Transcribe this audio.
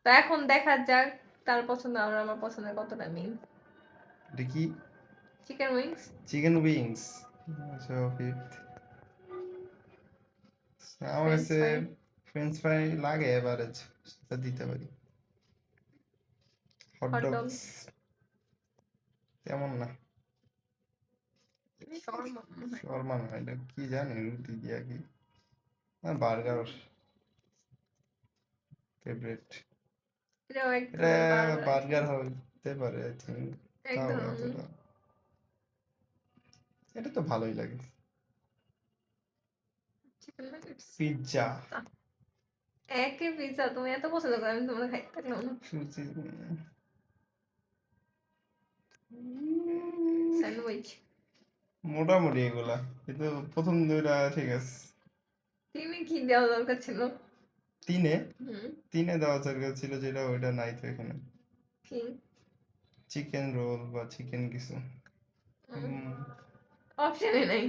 তো এখন দেখা যাক তার পছন্দ আর আমার পছন্দের কতটা মিল। দেখি চিকেন উইংস। Chicken wings. আচ্ছা ফিফথ। আমার ফ্রেঞ্চ কাছে ফ্রাই। ফ্রেঞ্চ ফ্রাই লাগে এভারেজ, সেটা দিতে পারি। Hot hot dogs dogs. তেমন না। শর্মা মনে হয়। শর্মা না, এটা কি জানি রুটি দিয়া কি। Burger favourite. এটাও এক এটা ধরনের বার্গার আর কি। বার্গার হতে পারে আই থিঙ্ক। এক তাও ধরনের। এতটা, এটা তো ভালোই লাগে। Chicken nuggets. পিৎজা। পিৎজা। একে পিৎজা তুমি এত পছন্দ করো, আমি তোমরা খাইতে থাকলাম না। সুজি। স্যান্ডউইচ। মোটামুটি এগুলা, কিন্তু প্রথম দুইটা ঠিক আছে। তিনি কি দেওয়া দরকার ছিল? তিনে হুম। তিনে দেওয়া দরকার ছিল, যেটা ওইটা নাই তো এখানে। কি? চিকেন রোল বা চিকেন কিছু। অপশনে নাই।